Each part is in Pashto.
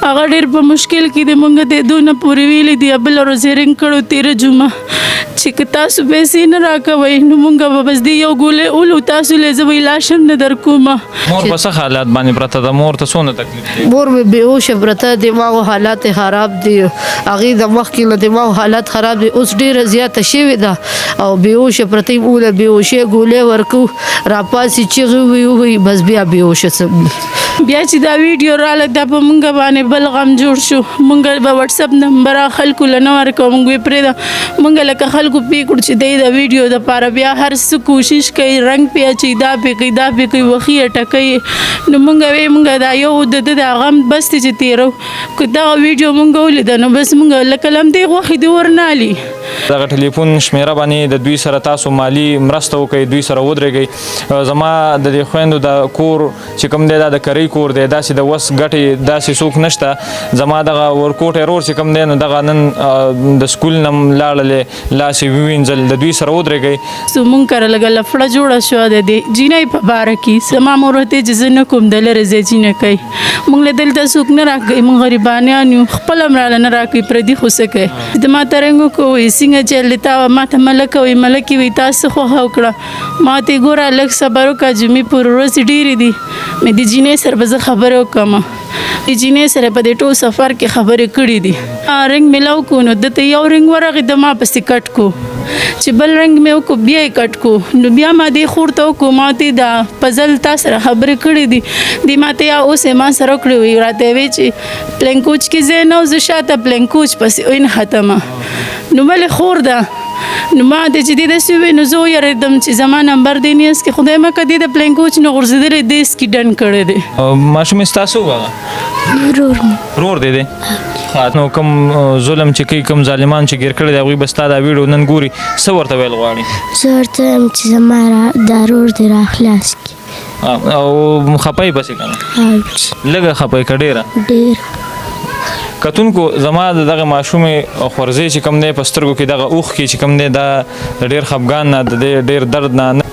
هغه ډېر په مشکل کې دی. مونږ ته دونه پورې ویلي دي بله ورځ یې رنګ کړو تېره جمعه چې که تاسو پیسې نه راکوئ نو مونږ به بس دې یو ګولۍ اولو تاسو له زه به یې لا شم نه در کومه. مور په څه حالات باندې پرته ده؟ مور ته څونه تکلیف دی؟ مور مې بېهوشه پرته، دماغو حالات خراب دي، هغې د مخکې له دماغو حالات خراب دي، اوس ډېره زیاته شوې ده او بېهوشه پرته یې. اوله بېهوشۍ ګولۍ ورکو راپاسي چغې ووایي بس بیا بېهوشه سم. بیا چې دا ویډیو راله دا په مونږ باندې بل غم جوړ شو. مونږ به وټساپ نمبر خلکو له نه ورکوو. مونږ ویې پرېږده مونږ لکه خلکو پې کړو چې دی د ویډیو دپاره بیا هر څه کوشش کوي، رنګ پې اچوي، دا پې کوي، دا پې کوي، وښي یې ټکوي. نو مونږ وی مونږ دا یو د ده دا غم بس دی چې تېرو. که دغه ویډیو مونږ ولیده نو بس مونږ لکه لمدې غوښې دې ورنالي. دغه ټلیفون شمیره باندې د دوی سره تاسو مالی مرسته وکړئ، دوی سره ودرېږئ. زما د دې خویندو د کور چې کوم دی دا د کرۍ کور دی، داسې د وس ګټې داسې څوک نشته. زما دغه ورکوټی رور چې کوم دی نو دغه نن د سکول نه لاړلې، لاس یې ووینځل، د دوی سره ودرېږئ. مونږ کره لږه لفړه جوړه شوه د دې جینۍ په باره کې. زما مور ورته چې زه نه کوم د لرې ځای جینۍ کوي. مونږ له دلته څوک نه راکوي، مونږ غریبانیان یو، خپله هم راله نه راکوي، پردي خو څه کوي. د ما ته رنګ وکړو څنګه چل دی تا ما ته ملکه وایي، ملکې وایي تا څه خوښه وکړه. ما ته یې ګوره لږ صبر وکړه، جمعې پورې ورځې ډېرې دي، مې د جینۍ سره به زه خبرې وکړم. د جینۍ سره په دې ټول سفر کې خبرې کړي دي. رنګ مې لو کړو نو ده ته یو رنګ ورغی، د ما پسې کټ کو چې بل رنګ مې وکړو بیا یې کټ کو. نو بیا ما دې خور ته وکړو، ما ته دا په ځل تا سره خبرې کړي دي. دې ما ته یا اوس یې ما سره وکړې وي، راته ویې چې پلنکوچ کې ځای نه و، زه شاته پلنکوچ پسې وین ختمه. نو ولې خور ده نو ما ته چې دې داسې ووایي نو زه ویرېدم چې زما نمبر دې نه یاست کې خدای مه کړه دې د پلنکوچ نه غورځېدلی دی سکي ډن کړی دی. ماشومې ستاسو و هغه رور دی دی؟ نو کوم ظلم چې کوي، کوم ظالمان چې ګیر کړی دی هغوی به ستا دا ویډیو نن ګوري، څه ورته ویل غواړي؟ زه ورته وایم چې زما دا رور دې را خلاص کړي. او خپه یې پسې که نه؟ لږه خپه یې که ډېره؟ ډېره. کتونکو زما د دغه ماشومې خورزی چې کوم دی په سترګو کې دغه اوښ کې چې کوم دی دا د ډېر خفګان نه، د دې ډېر درد نه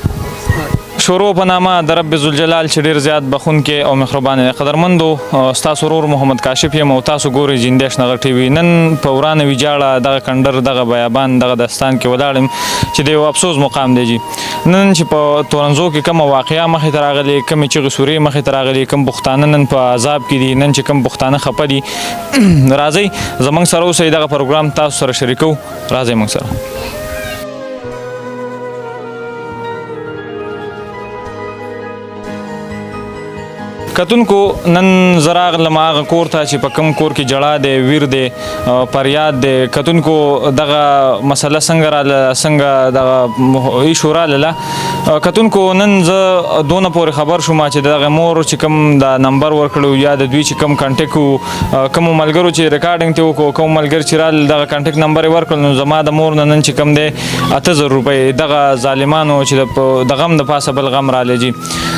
شروع په نامه د رب ذوالجلال چې ډېر زیات بخونکی او مهربان دی. قدرمندو ستاسو ورور محمد کاشف یم او تاسو ګورئ جینده شنغر ټي وي. نن په ورانه ویجاړه دغه کندر، دغه بیابان، دغه داستان کې ولاړ یم چې د یو افسوس مقام دی جي. نن چې په تورنزو کې کومه واقعه مخې ته راغلې، کومې چغې سورې مخې ته راغلې، کوم پښتانه نن په عذاب کې دي، نن چې کوم پښتانه خفه دي، راځئ زموږ سره اوسئ، دغه پروګرام تاسو سره شریکو. راځئ موږ سره. کتونکو نن زه راغلم هغه کور ته چې په کوم کور کې جړا دی، ویر دی، فریاد دی. کتونکو دغه مسله څنګه راله، څنګه دغه ایشو راله. کتونکو نن زه دونه پورې خبر شوم چې دغه مور چې کوم دا نمبر ورکړو یا د دوی چې کوم کنټیکټ وو، کومو ملګرو چې ریکارډینګ ته وکړو، کوم ملګري چې راله دغه کنټیکټ نمبر یې ورکړل، نو زما د مور نه نن چې کوم دی 8000 روپۍ دغه ظالمانو چې د غم د پاسه بل غم رالی جي.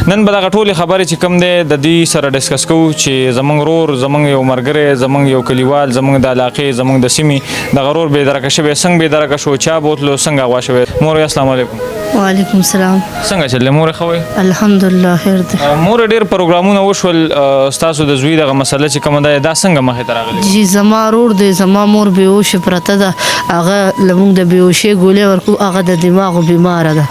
نن به دغه ټولې خبرې چې کوم دی د دوی سره ډسکس کوو چې زموږ رور، زموږ یو ملګری، زموږ یو کلیوال، زموږ د علاقې، زموږ د سیمې دغه رور بېدرکه شوی، څنګه بېدرکه شو، چا بوتلو، څنګه اغوا شوی. مور السلام علیکم. وعلیکم السلام. څنګه چل دی مور ښه وی؟ الحمدلله خیر دی. مور ډېر پروګرامونه وشول، ستاسو د زوی دغه مسله چې کومه ده دا څنګه مخې ته راغلې؟ جی زما رور دی، زما مور بېهوشه پرته ده، هغه لمونږ د بېهوشۍ ګولۍ ورکړو، هغه د دماغو بیماره ده.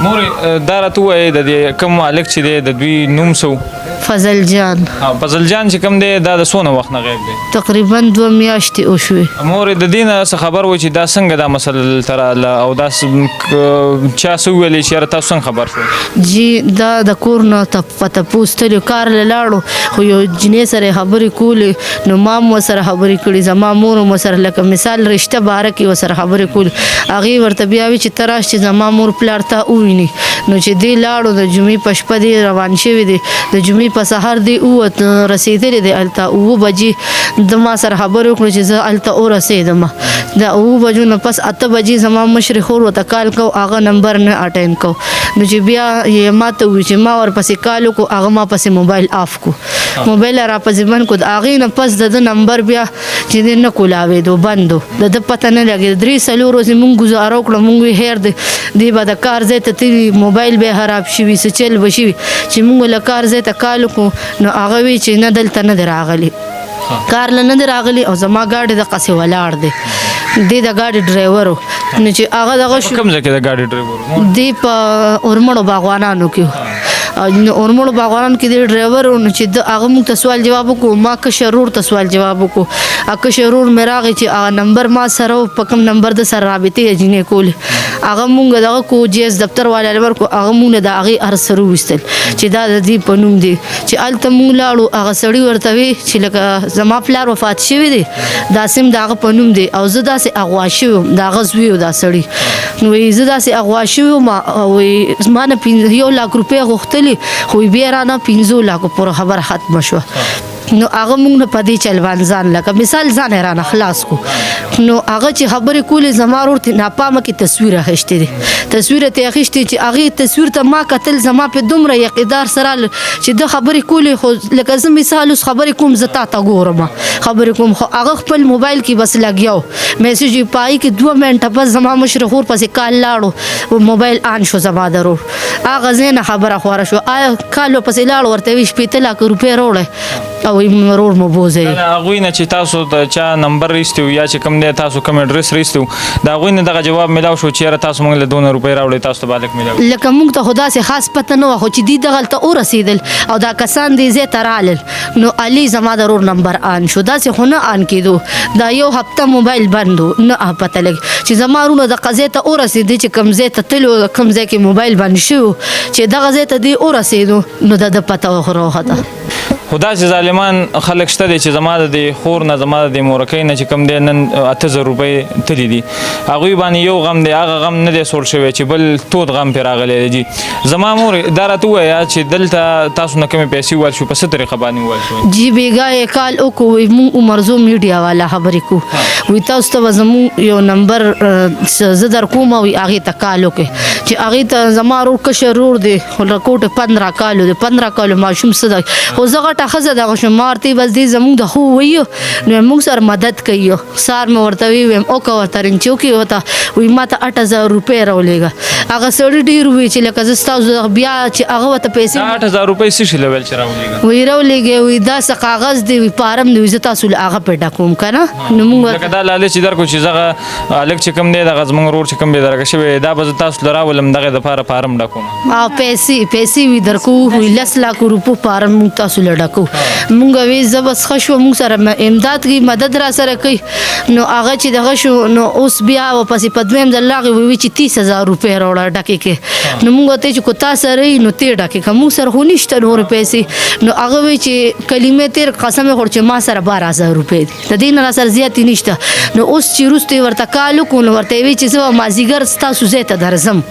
مورې دا راته ووایې د دې کوم هلک چې دی د دوی نوم څه؟ فضل جان. فضل جان چې کوم دی دا د څونه وخت نه غیب دی؟ تقریبا 2 میاشتې وشوې. مورې د دې نه څه خبر وه چې دا څنګه دا مسله دلته راغله او دا چا څه وویلې چې یاره تاسو څنګه خبر شوئ؟ جی دا د کور نه په تپوس تلو کار له لاړو، خو یو جینۍ سره یې خبرې کولې، نو ما هم ورسره خبرې کړي، زما مور هم ورسره لکه مثال رشته باره کې ورسره خبرې کولې. هغې ورته بیا وي چې ته راشه چې زما مور پلار ته وویني. نو چې دی لاړو، د جمعې په شپه دی روان شوی دی، د جمعې په سهار دی ووت، رسېدلی دی هلته 9 بجې د ما سره خبرې وکړو چې زه هلته ورسېدم. د 9 بجو نه پس 8 بجې زما مشرې خور ورته کال کو، هغه نمبر نه اټینډ کو. نو چې بیا یې ما ته وویل چې ما ورپسې کال وکړو، هغه ما پسې موبایل آف کو، موبایل یې راپسې بند کړو. د هغې نه پس د ده نمبر بیا چې دی نه کولاوېدو، بند و، د ده پته نه لګېده. 3-4 ورځې مونږ ګزاره وکړه، مونږ وی هیر دی، دی به د کار ځای ته تلي، موبایل به یې خراب شوي، څه چل به شوي. چې مونږ له کار ځای ته کال وکړو نو هغه وی چې نه دلته نه دی راغلی. کار له نه دی راغلی او زما ګاډي دقسې ولاړ دی دی د ګاډي ډرایور و نو چې هغه دغه شو کوم ځای کې د ګاډي ډرایور دی په اورمړو باغوانانو کې اورمړو باغوانانو کې دی ډرایور و نو چې د هغه موږ ته سوال جواب وکړو ما کشرور ته سوال جواب وکړو کشرور مې راغی چې هغه نمبر ما سره و په کوم نمبر د سره رابطې جینې کولې هغه مونږ دغه کو جی اس دفتر والا ورکو هغه مونږ د هغې هر سره وویستل چې دا د دې په نوم دی چې هلته مونږ لاړو هغه سړي ورته وی چې لکه زما پلار وفات شوی دی دا سیم د هغه په نوم دی او زه داسې اغوا شوی وم د هغه زوی و دا سړي نو وایي زه داسې اغوا شوی وم وایي زما نه 1 لاک روپۍ غوښتلې خو بیا رانه 15 لاکو پورې خبره ختمه شوه نو هغه موږ نه په دې چلوان ځان لکه مثال ځان یې رانه خلاص کو نو هغه چې خبرې کولې زما ورور ته ناپامه کې تصویر اخیستی دی تصویر یې ترې اخیستی چې هغې تصویر ته ما کتل زما پې دومره یقیدار سره چې ده خبرې کولې خو لکه زه مثال اوس خبرې کوم زه تا ته ګورم خبرې کوم خو هغه خپل موبایل کې بس لګیا و میسج یې په هغې کې 2 منټه بس زما مشر خور پسې کال لاړو موبایل آن شو زما د ورور هغه ځای نه خبره خوره شو آیا کال ورپسې لاړو ورته وي 15 لاک روپۍ راوړی او مرور مو بوزي هغوی نه چې تاسو د چا نمبر ریستیو یا چې کوم دی تاسو کوم اډرس ریستیو د هغوی نه دغه جواب میلاو شو چې یاره تاسو موږ له 2 روپۍ راوړئ تاسو ته به هلک میلاو لکه موږ ته خو داسې خاص پته نه وه خو چې دوی دغلته ورسېدل او دا کسان دې ځای ته رالل نو علي زما د ورور نمبر آن شو داسې خو نه آن کېدو دا 1 هفته موبایل بند و نه پته لګي چې زما وروڼه دغه ځای ته ورسېدي چې کوم ځای ته تللي و کوم ځای کې موبایل بند شوي چې دغه ځای ته دې ورسېدو نو د ده پته وخوته خو داسې ظالمان خلک شته دی چې زما د دې خور نه زما د دې مورکۍ نه چې کوم دی نن 8000 روپۍ تلي دي هغوی باندې یو غم دی هغه غم نه دی سوړ شوی چې بل تود غم پرې راغلی دی جي زما مور دا راته ووایه چې دلته تاسو نه کومې پیسې وویل شو په څه طریقه باندې وویل شو جی بیګا یې کال وکړو وایي موږ عمرزو میډیا والا خبرې کوو وایي تاسو ته به زموږ یو نمبر زه در کوم وایي هغې ته کال وکړئ چې هغې ته زما ورور کشر ورور دی خو لکوټ 15 کالو دی 15 کالو ماشوم څه دی خو زه غټه ښځه دغه شم ما ورته بس دې زموږ د خو ویو نو موږ سره مدد کوي سار مې ورته ویم اوکه ورته رنګ چوکي وته وایي ما ته 8000 روپۍ راولېږه هغه سړي ډېر ووایي چې لکه زه ستاسو بیا چې هغه ورته پیسې 8000 روپۍ څه شي له ویل چې راولېږه وایي راولېږې وایي دا څه کاغذ دی وایي فارم دی وایي زه تاسو له هغه پې ډکوم که نه نو موږ لکه دا لالچ چې درکړو چې دغه هلک چې کوم دی دغه زموږ ورور چې کوم دی درکه شوی دا به زه تاسو له راولم دغې دپاره فارم ډکوم او پیسې وي درکو وایي 10 لاک روپو فارم موږ تاسو له ډکو مونږ وی زه بس ښه شوه مونږ سره امداد کوي مدد را سره کوي نو هغه چې دغه شو نو اوس بیا واپسې په دویم ځل راغی وایي چې 30000 روپۍ راوړه ډکې کې نو مونږ ورته چې کو تا سره یي نو تی ډکې که مونږ سره خو نشته نورې پیسې نو هغه وایي چې کلمې تېر قسم یې خوړ چې ما سره 12000 روپۍ دي د دې نه را سره زیاتې نشته نو اوس چې وروسته یې ورته کال وکړو نو ورته یې وایي چې زه به مازدیګر ستاسو ځای ته درځم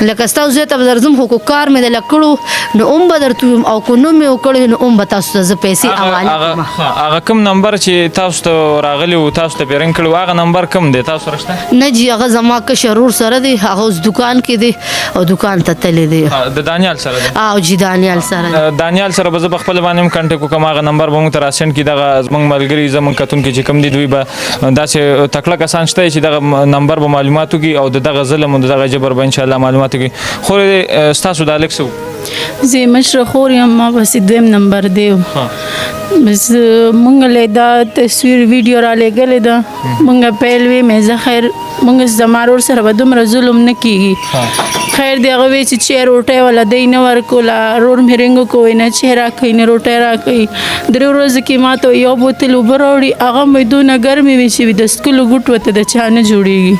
لکه ستاسو ځای ته به درځم خو کار مې دله کړو نو هم به درته ویم او که نوم مې وکړی نو هم به تاسو ته زه پیسې حواله کړم هغه کوم نمبر چې تاسو ته راغلی و تاسو ته پې رنګ کړی و هغه نمبر کوم دی تاسو سره شته نه جي هغه زما کشر ورور سره دی هغه اوس دکان کې دی او دکان ته تللی دی د دانیال سره دی او جي دانیال سره دانیال سره به زه په خپل باندې هم کنټیکټ وکړم هغه نمبر به موږ ته راسینډ کړي دغه زموږ ملګري زموږ کتونکي چې کوم دي دوی به داسې تکړه کسان شته چې دغه نمبر به معلومات وکړي او د دغه ظلم او د دغه جبر به انشاءالله معلومات وکړي خو ستاسو د هلک څه زه مشره خور یم ما پسې 2 نمبر دی بس مونږ له دا تصویر ویډیو را لګلې ده مونږ پیل وی مې زه خیر مونږ زما ورور سره به دومره ظلم نه کېږي خیر دی هغه وی چې چیر روټۍ والا دی نه ورکوله رور مې رنګ کوی نه چې راکوي نه روټۍ راکوي 3 ورځو کې ما ته یو بوتل اوبه راوړي هغه مې دونه ګرمې وي چې د سکلو ګوټ ورته د چا نه جوړېږي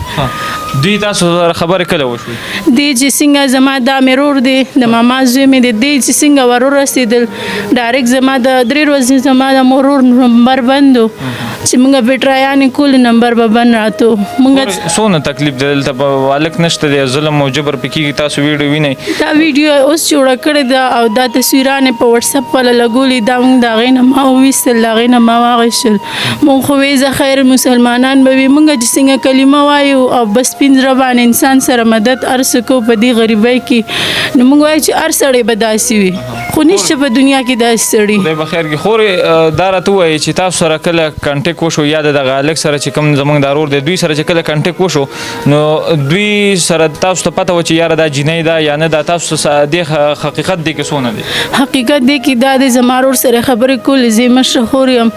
دوی تاسو سره خبرې کله وشوي دی چې څنګه زما دا مې رور دی د ماما زوی مې دی دی چې څنګه ور ورسېدل ډایرکټ زما د 3 ورځې زما د مرور نمبر بند و چې مونږ پټرایانې کول نمبر به بند راتو مونږ څونه تکلیف دی دلته په هلک نشته دی ظلم او جبر پې کېږي تاسو ویډیو وینئ دا ویډیو اوس جوړه کړې ده او دا تصویرانې په وټساپ والا لګولي دا مونږ د هغې نه ما وویستل د هغې نه ما واخیستل مونږ خو وی زه خیر مسلمانان به وي مونږ چې څنګه کلمه وایو او بس پنځه باندې انسان سره مدد هر څه کوو په دې غریبۍ کې نو مونږ وایو چې هر سړی به داسې وي خو نشته په دنیا کې داسې سړي خدای به خیر کړي خورې دا راته ووایي چې تاسو سره کله کنټیکټ کنټیکټ وشو یا دغه هلک سره چې کوم زمونږ د ورور دی دوی سره چې کله کنټیکټ وشو نو دوی سره تاسو ته پته و چې یاره دا جینۍ ده یا نه دا تاسو د حقیقت دی که څونه دی حقیقت دی کې دا د زما ورور سره خبرې کولې زه مشهور یم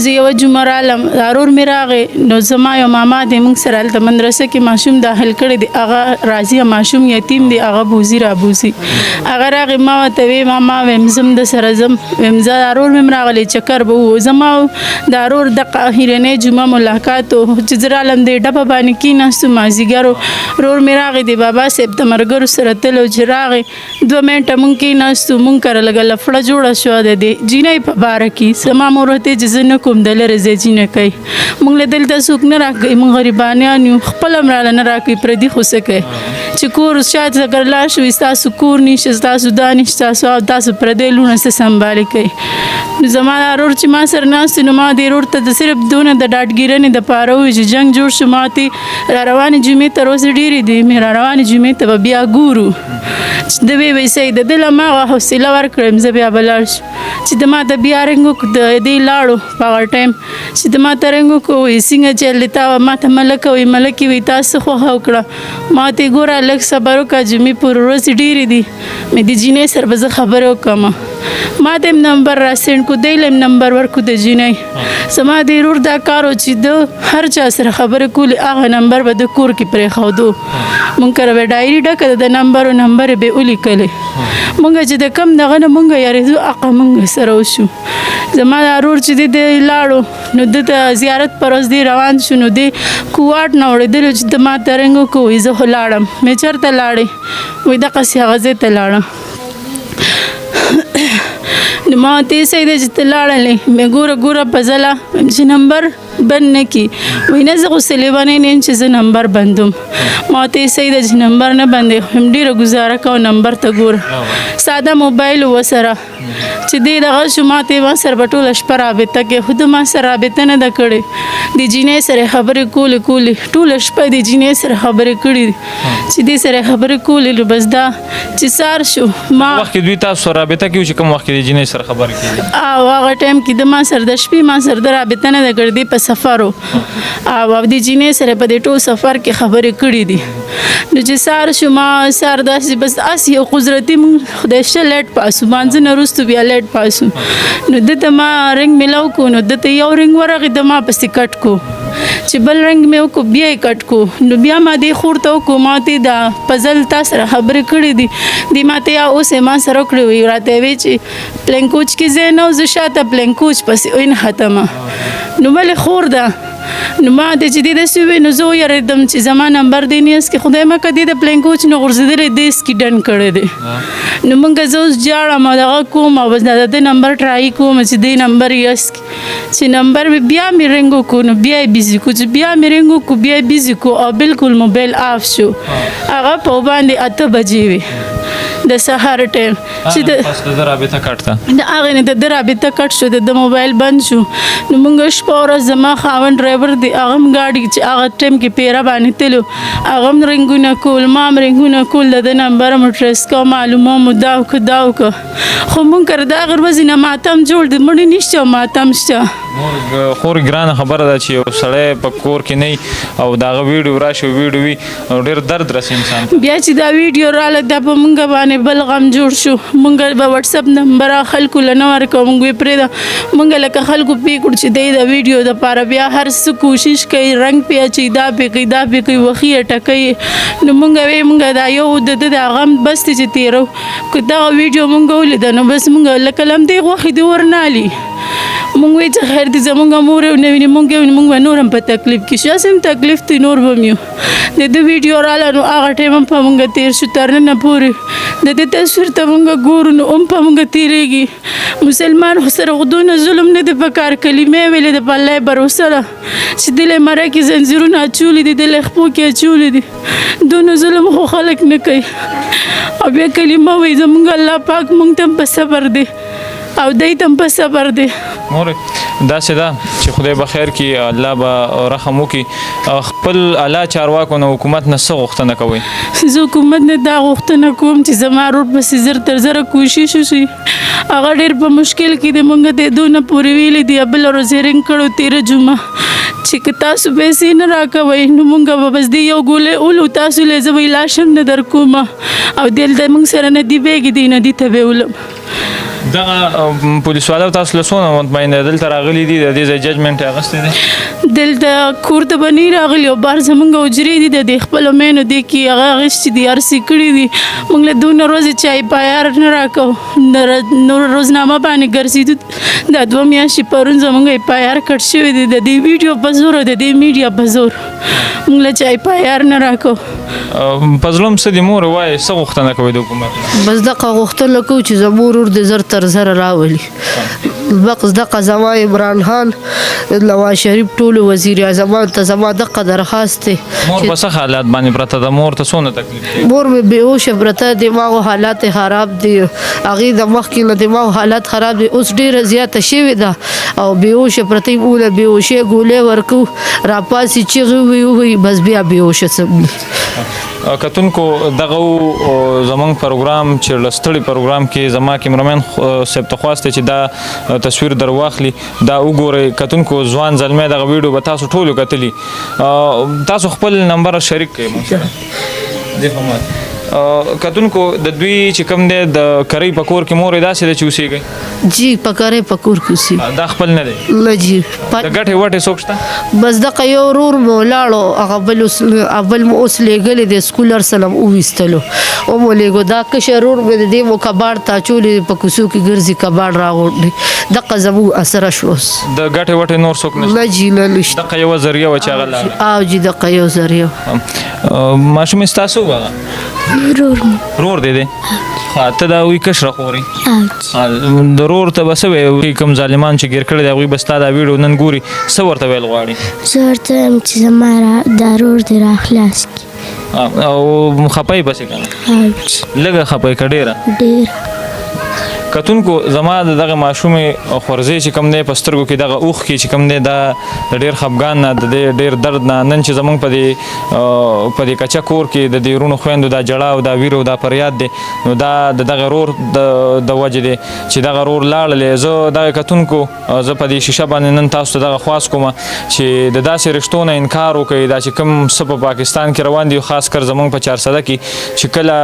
زه یوه جمعه رالم دا ورور مې راغی نو زما یو ماما دی موږ سره هلته مدرسه کې ماشوم داخل کړی دی هغه راځي ماشوم یتیم دی هغه بوزي رابوزي هغه راغی ما ورته وی ماما ویم زم د سره زم ویم زه دا ورور مې راغلی چکر به و زما دا ورور دغه اخرنۍ جمعه ملاقات و چې زه رالم دی ډبه باندې کېناستو مازدیګر ورور مې راغی دی بابا صاحب د ملګرو سره تلو چې راغی 2 منټه مونږ کېناستو مونږ کره لږه لفړه جوړه شوه د دې جینۍ په باره کې زما مور ورته چې زه نه کوم د لرې ځای جینکۍ مونږ له دلته څوک نه راکوي مونږ غریبانیان یو خپله هم راله نه راکوي پردي خو څه کوي چې کور شاید اگر لاړ شوي ستاسو کور نشته ستاسو دا نشته تاسو پردی لوڼه څه سنبالې کوي نو زما دا ورور چې ما سره ناست نو ما دې ورور ته د صرف دونه د ډاډګیرنې دپاره وویل چې جنګ جوړ شو ما ته را روانې جمعې تر اوسه ډېرې دي مې را روانې جمعې ته به بیا ګورو چې د وی صحیح د ده له ما هغه حوصله ورکړم زه بیا به لاړ شم چې د ما ته بیا رنګ وکړو د دې لاړو په هغه ټایم چې د ما ته رنګ وکړو وایي څنګه چل دی تا ما ته ملکه وایي ملکې وایي تا څه خوښه وکړه ما ته ګوره لږ صبر وکړه جمعې پورې ورځې ډېرې دي مې د جینۍ سره به زه خبرې وکړم ما ته هم نمبر را سینډ کړو دی له هم نمبر ورکړو د جینۍ زما د ورور دا کار و چې د هر چا سره خبرې کولې هغه نمبر به د کور کې پرېښودو مونږ کره به ډایري ډکه ده د نمبر به یې ولیکلې مونږ چې د کم دغه نه مونږ یارېدو هغه مونږ سره وشو زما دا ورور چې دی لاړو نو د ته زیارت پر ورځ دی روان شو نو دی کوواټ نه اورېدلو چې د ما ته رنګ وکړو وایي زه خو لاړم مې چېرته لاړې وایي دغسې هغه ځای ته لاړم نو ما ورته یې صحیح دی چې ته لاړلې مې ګوره په ځله چې نمبر بند نه کړي وایي نه زه خو سلیمانۍ نه یم چې زه نمبر بندوم ما ورته یې صحیح ده چې نمبر نه بندوي خو هم ډېره ګزاره کوه نمبر ته ګوره ساده موبایل و ورسره چې دی دغه شو ما ته ما سره به ټوله شپه رابطه کوي خو د ما سره رابطه نه ده کړې د جینۍ سره خبرې کولې ټوله شپه د جینۍ سره خبرې کړي چې دې سره خبرې کولې نو بس دا چې سهار شو ما وخت کې دوی تاسو سره رابطه کوي چې کوم وخت کې د جینۍ سره خبرې کوي او هغه ټایم کې د ما سره د شپې ما سره د رابطه نه ده کړې دی په سفر و او د جینۍ سره په دې ټول سفر کې خبرې کړي دي نو چې سهار شو ما سهار داسې بس داسې یو قدرتي مونږ خدای شته لیټ پاسو مانځه نه وروسته بیا لیټ پاسو نو ده ته ما رنګ میلاو کړو نو ده ته یو رنګ ورغی د ما پسې کټ کړو چې بل رنګ مې وکړو بیا یې کټ کړو نو بیا ما دې خور ته وکړو ما ته دا پزل تا سره خبرې کړې دي دی ما ته یا اوس یې ما سره وکړې وي راته وی چې پلنکوچ کې ځای نه و زه شاته پلنکوچ پسې وین ختمه نو ولې خور ده نو ما ته چې دې داسې ووایي نو زه ویرېدم چې زما نمبر دی نیاز کې خدای مکه دې د پلنکوچ نه غورځېدلی دی سکي کړی دی نو مونږ زه اوس جاړم او دغه کوم او بس د ده نمبر ټرای کوم چې دې نمبر یس چې نمبر مې بیا مې رنګ وکړو نو بیا یې بیزي کړو چې بیا مې رنګ وکړو بیا یې بیزي کړو او بالکل موبایل آف شو هغه په باندې 8 بجې وي د سهار ټایم چې د رابطه کټ ته د هغې نه د رابطه کټ شو د موبایل بند شو نو مونږ شپه ورځ زما خاوند ډرایور دی هغه هم ګاډي چې هغه ټایم کې پیره باندې تلو هغه هم رنګونه کول ما هم رنګونه کول د ده نمبر مو ټریس کوه معلومه مو دا وکړه خو مونږ کره د هغې ورځې نه ماتم جوړ دی مړی نشته او ماتم شته خور ګرانه خبره ده چې یو سړی په کور کې نه او د هغه ویډیو راشي ویډیو وي او ډېر درد رسي انسان بیا چې دا ویډیو راله دا په مونږ باندې بل غم جوړ شو مونږ به واتساپ نمبر خلکو له نه ورکوو مونږ یې پرېږده مونږ لکه خلکو پې کړو چې دی د ویډیو دپاره بیا هر څه کوشش کوي رنګ پې اچوي دا پې کوي دا پې کوي وښي یې ټکوي نو مونږ وی مونږ دا یو د ده د غم بس دی چې تېرو که دغه ویډیو مونږ ولیده نو بس مونږ لکه لمدې غوښې دې ورنالي مونږ وایي چې خیر دې زمونږ مور یې ونه ویني مونږ به نور هم په تکلیف کې شو هسې هم تکلیف دی نور به هم یو د ده ویډیو راله نو هغه ټایم هم په مونږ تېر شو تر ننه پورې د دې تصویر ته مونږ ګورو نو هم په مونږ تېرېږي مسلمان خو سره خو دونه ظلم نه دی په کار کلمې ویلې د په الله یې بروسه ده چې دې له یې مره کې زنځیرونه اچولي دي دې له یې خپو کې اچولي دي دونه ظلم خو خلک نه کوي او بیا کلمه وایي زمونږ الله پاک مونږ ته هم په صبر دی او دی ته هم په صبر دی مورې داسې ده چې خدای به خیر کړي، الله به رحم وکړي. خپل اعلی چارواکو نه حکومت نه څه غوښتنه کوئ؟ زه حکومت نه دا غوښتنه کوم چې زما ورور پسې زر تر زره کوشش وشي. هغه ډېر په مشکل کې دی، مونږ د دونه پورې ویلي دي بله ورځ هیرنګ کړو تېره جمعه چې که تاسو پیسې نه راکوئ نو مونږ به بس دې یو ګولۍ اولو، تاسو له زه به یې لاش هم نه در کومه او دلته مونږ سره ندي بیږي دی ندي ته به ولم. دغه پولیس والا تاسو له څونه مطمئن دی دلته راغلي دي، د دې ځای ججمنټ یې اخیستی دی؟ دلته کور ته به نه راغلي او بار زمونږ حجرې دي د دې خپلو مینو دې کې هغه اخیستي دي ارسي کړي دي. مونږ له دونه ورځې چای پایار نه راکو، نور روزنامه باندې ګرځېدو. دا 2 میاشتې پرون زمونږ یې پایار کټ شوی دی د دې ویډیو په زور او د دې میډیا په زور. مونږ له چای پایار نه راکو. په ظلم څه دي مور وایي، څه غوښتنه کوئ د حکومت؟ بس دغه غوښتنه کوو چې زموږ ورور د زر تر زره راولي. بقص دغه زما عمران خان نواز شریف ټولو وزیر اعظمان ته زما دغه درخواست دی. مور په څه حالات باندې پرته ده؟ مور ته څونه تکلیف دی؟ مور مې بېهوشه پرته، دماغو حالات خراب دي، هغې د مخکې نه دماغو حالات خراب دي، اوس ډېره زیاته شوې ده او بېهوشه پرته یې. اوله بېهوشۍ ګولۍ ورکو، راپاسي چیغې ووایي بس بیا بېهوشه سمدي. کتونکو دغه زمونږ پروګرام چې لستړي پروګرام کې زما کیمرمین صاحب ته خواست چې دا تصویر در واخلي، دا وګورئ. کتونکو ځوان زلمی دغه ویډیو به تاسو ټولو کتلي. تاسو خپل نمبر شریک کړئ کتونکو. د دوی چې کوم دی د کرۍ په کور کې مور یې داسې ده چې اوسېږئ؟ جی په کرۍ په کور کې اوسېږي. دا خپل نه دی؟ نه جی. د ګټې وټې څوک شته؟ بس دغه یو ورور مې ولاړو، هغه بل مو اوس لیږلی دی سکول ارسلم وویستلو ومو لیږو. دا کشر ورور مې د دې مو کباړ ته اچولي په کوڅو کې ګرځي کباړ راغونډي. دغه زموږ اثره شو اوس. د ګټې وټې نور څوک نشته؟ نه جی نه نشته. دغه یوه ذریعه وه چې هغه لاړه؟ او جی دغه یو ذریعه. ماشوم یې ستاسو و هغه؟ رور دی دی؟ ته د هغوی کشره خور یې؟ د رور ته به څه وایې؟ کوم ظالمان چې ګیر کړی دی هغوی به ستا دا ویډیو نن ګوري، څه ورته ویل غواړي؟ زه ورته وایم چې زما دا ورور دې راخلاص کړي. او خپه یې پسې که نه؟ لږه خپه یې که ډېره؟ ډېره. کتونکو زما د دغه ماشومې خورځې چې کوم دی په سترګو کې دغه اوښکې چې کوم دی دا ډېر خفګان نه، د دې ډېر درد نه نن چې زموږ په دې کچه کور کې د دې وروڼو خویندو دا ژړا او دا ویر او دا فریاد دی، نو دا د دغه رور د وجې دی چې دغه رور لاړلی. زه دغه کتونکو زه په دې شیشه باندې نن تاسو ته دغه خواست کوم چې د داسې رشتو نه انکار وکړئ. دا چې کوم څه په پاکستان کې روان دي، خاص کر زموږ په 400 کې چې کله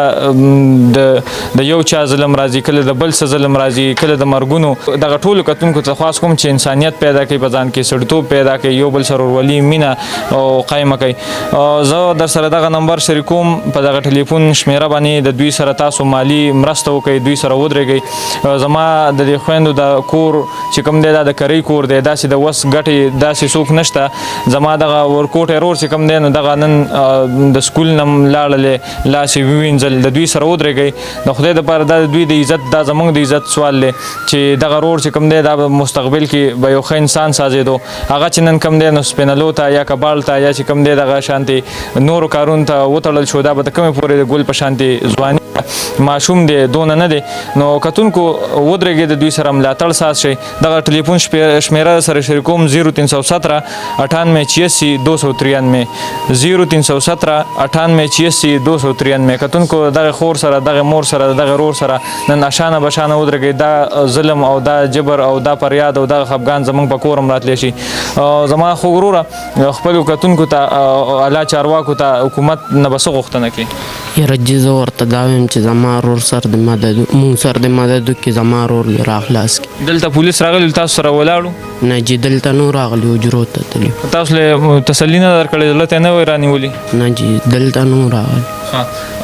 د یو چا ظلم راځي، کله د بل څه ظلم راځي، کله د مرګونو. دغه ټولو کتونکو ته خواست کوم چې انسانیت پیدا کړئ، په ځان کې سړیتوب پیدا کړئ، یو بل سره ورولي مینه او قایمه کړئ. زه در سره دغه نمبر شریکوم، په دغه ټلیفون شمیره باندې د دوی سره تاسو مالی مرسته وکړئ، دوی سره ودرېږئ. زما د دې خویندو د کور چې کوم دی دا د کرۍ کور دی، داسې د وس ګټې داسې څوک نشته. زما دغه ورکوټی رور چې کوم دی نو دغه نن د سکول نه لاړلی، لاس یې ووینځل، د دوی سره ودرېږئ. د خدای دپاره دا د دوی د عزت، دا زموږ د عزت سوال دی چې دغه رور چې کوم دی دا مستقبل کې به یو ښه انسان سازېدو. هغه چې نن کوم دی نو سپینلو ته یا کباړ ته یا چې کوم دی دغه شانتې نورو کارونو ته وتړل شو، دا به د کومې پورې د ګل په شانتې ځواني ماشوم دی، دونه نه دی. نو کتونکو ودرېږئ، د دوی سره ملاتړ ساز شئ. دغه ټلیفون شمیره سره شریکوم 0317 98 293 0317 98 293. کتونکو دغه خور سره، دغه مور سره، دغه رور سره نن اشانه بشانه ودرېږئ. دا ظلم او دا جبر او دا فریاد او دا خفګان زموږ په کور هم راتلی شي. زما خو وروره خپلو کتونکو ته اعلی چارواکو ته حکومت نه به څه غوښتنه کوي؟ یاره جي زه ورته دا وایم چې زما ورور سر د مدد مونږ سر د مدد وکړي، زما ورور یې راخلاص کړي. دلته پولیس راغلي تاسو سره ولاړو؟ نه جي دلته نو راغلي، حجرو ته تللي. تاسو له تسلي نه درکړې زړه ته نه وی رانیولي؟ نه جي دلته نو راغلي.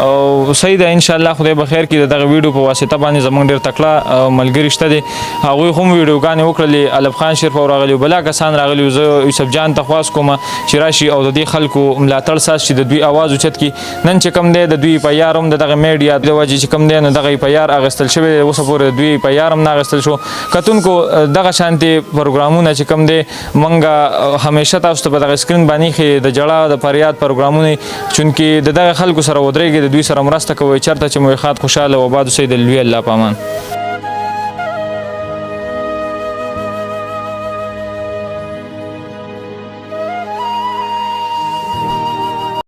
او صحیح ده، انشاءالله خدای به خیر کړي. دغه ویډیو په واسطه باندې زموږ ډېر تکړه ملګري شته دي، هغوی هم ویډیوګانې وکړلې. الف خان شریف او راغلي، بلا کسان راغلي. زه یوسف جان ته خواست کوم چې راشي او د دې خلکو ملاتړ ساز چې د دوی اواز اوچت کړي. نن چې کوم دی د دوی په یار هم د دغه میډیا د وجې چې کوم دی نو دغه په یار اخیستل شوی دی، اوسه پورې د دوی په یار هم نه اخیستل شو. کتونکو دغه شانتې پروګرامونه چې کوم دی موږ همیشه تاسو ته په دغه سکرین باندې ښیي، د ژړا د فریاد پروګرامونه، چونکې د دغه خلکو سره ودرېږئ، د دوی سره مرسته کوئ. چېرته چې مو یې ښاد خوشحاله و آباد اوسئ. د لوی الله په امان.